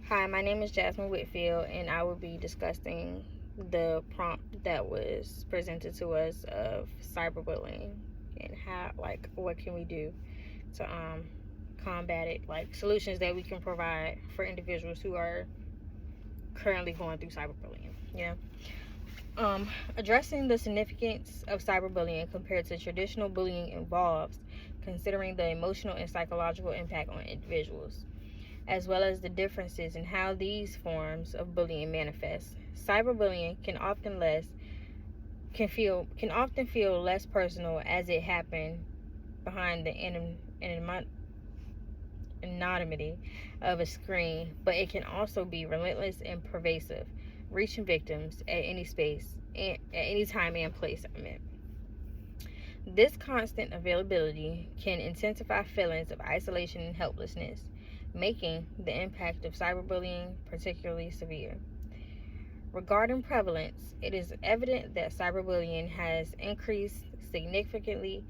Hi, my name is Jasmine Whitfield, and I will be discussing the prompt that was presented to us of cyberbullying and how, what can we do to combat it, like solutions that we can provide for individuals who are currently going through cyberbullying. Addressing the significance of cyberbullying compared to traditional bullying involves considering the emotional and psychological impact on individuals, as well as the differences in how these forms of bullying manifest. Cyberbullying can often feel less personal as it happened behind the anonymity of a screen, but it can also be relentless and pervasive, reaching victims at any time and place. This constant availability can intensify feelings of isolation and helplessness, making the impact of cyberbullying particularly severe. Regarding prevalence, it is evident that cyberbullying has increased significantly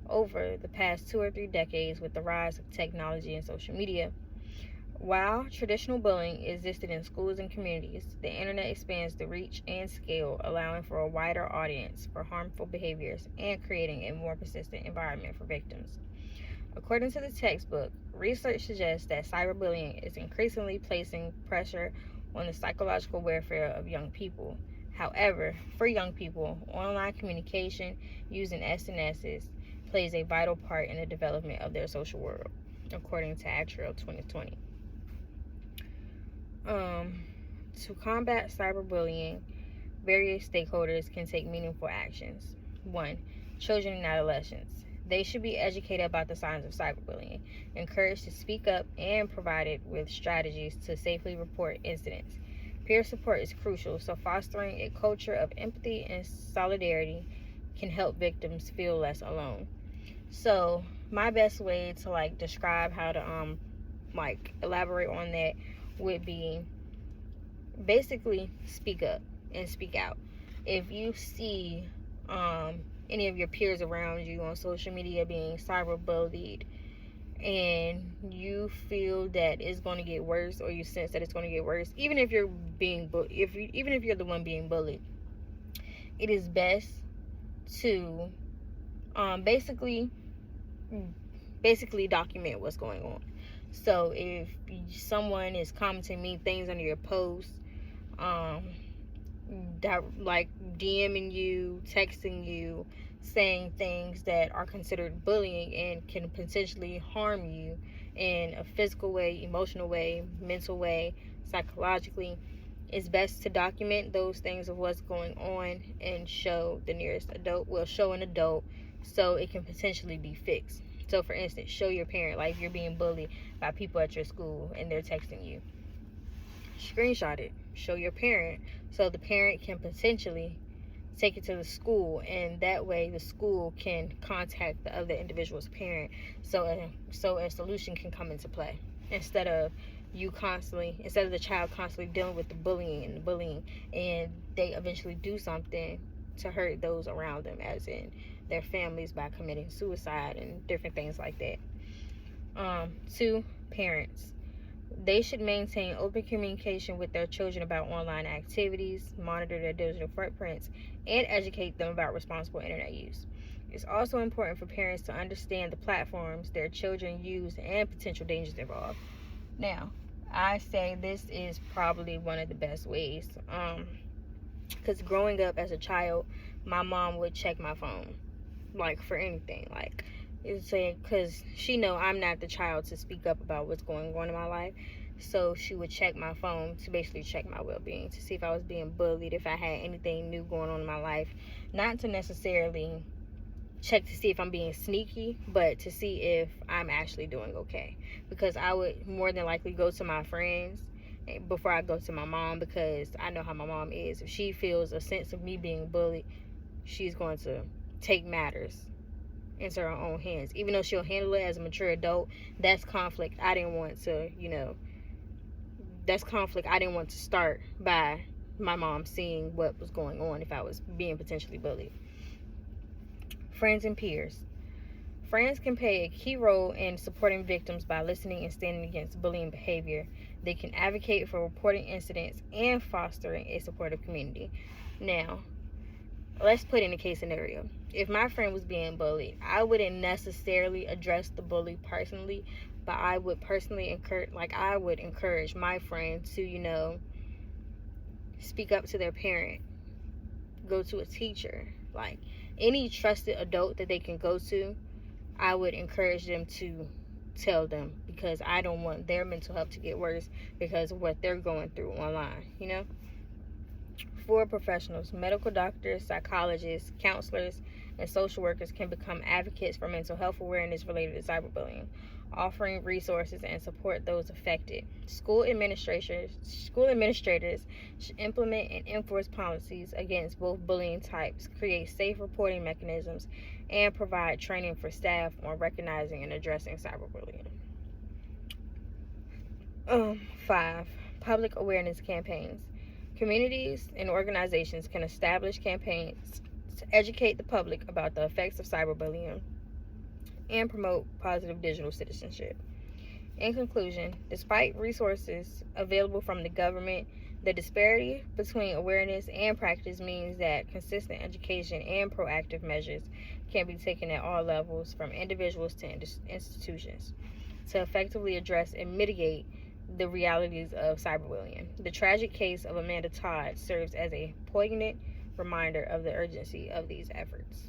over the past 2 or 3 decades with the rise of technology and social media. While traditional bullying existed in schools and communities, the internet expands the reach and scale, allowing for a wider audience for harmful behaviors and creating a more persistent environment for victims. According to the textbook, research suggests that cyberbullying is increasingly placing pressure on the psychological welfare of young people. However, for young people, online communication using SNSs plays a vital part in the development of their social world, according to Actual 2020. To combat cyberbullying, various stakeholders can take meaningful actions. 1. Children and adolescents. They should be educated about the signs of cyberbullying, encouraged to speak up, and provided with strategies to safely report incidents. Peer support is crucial, so fostering a culture of empathy and solidarity can help victims feel less alone. So, my best way to describe how to elaborate on that would be basically speak up and speak out. If you see any of your peers around you on social media being cyberbullied and you feel that it's going to get worse, or you sense that it's going to get worse, even if you're even if you're the one being bullied, it is best to basically document what's going on. So if someone is commenting mean things under your post, that like DMing you, texting you, saying things that are considered bullying and can potentially harm you in a physical way, emotional way, mental way, psychologically, it's best to document those things of what's going on and show the nearest adult. Well, show an adult so it can potentially be fixed. So, for instance, show your parent, like, if you're being bullied by people at your school and they're texting you, screenshot it, show your parent, so the parent can potentially take it to the school, and that way the school can contact the other individual's parent, so a solution can come into play, instead of the child constantly dealing with the bullying and they eventually do something to hurt those around them, as in their families, by committing suicide and different things like that. 2, parents. They should maintain open communication with their children about online activities, monitor their digital footprints, and educate them about responsible internet use. It's also important for parents to understand the platforms their children use and potential dangers involved. Now, I say this is probably one of the best ways, because growing up as a child, my mom would check my phone, like, for anything, like, it's saying, because she know I'm not the child to speak up about what's going on in my life, so she would check my phone to basically check my well-being, to see if I was being bullied, if I had anything new going on in my life, not to necessarily check to see if I'm being sneaky, but to see if I'm actually doing okay, because I would more than likely go to my friends before I go to my mom, because I know how my mom is. If she feels a sense of me being bullied, she's going to take matters into her own hands. Even though she'll handle it as a mature adult, that's conflict I didn't want to, start by my mom seeing what was going on if I was being potentially bullied. Friends and peers. Friends can play a key role in supporting victims by listening and standing against bullying behavior. They can advocate for reporting incidents and fostering a supportive community. Now, let's put in a case scenario. If my friend was being bullied, I wouldn't necessarily address the bully personally, but I would personally encourage my friend to, speak up to their parent, go to a teacher, like any trusted adult that they can go to. I would encourage them to tell them, because I don't want their mental health to get worse because of what they're going through online. For professionals, medical doctors, psychologists, counselors, and social workers can become advocates for mental health awareness related to cyberbullying, offering resources and support those affected. School administrators should implement and enforce policies against both bullying types, create safe reporting mechanisms, and provide training for staff on recognizing and addressing cyberbullying. 5. Public awareness campaigns. Communities and organizations can establish campaigns to educate the public about the effects of cyberbullying and promote positive digital citizenship. In conclusion, despite resources available from the government, the disparity between awareness and practice means that consistent education and proactive measures can be taken at all levels, from individuals to institutions, to effectively address and mitigate the realities of cyberbullying. The tragic case of Amanda Todd serves as a poignant reminder of the urgency of these efforts.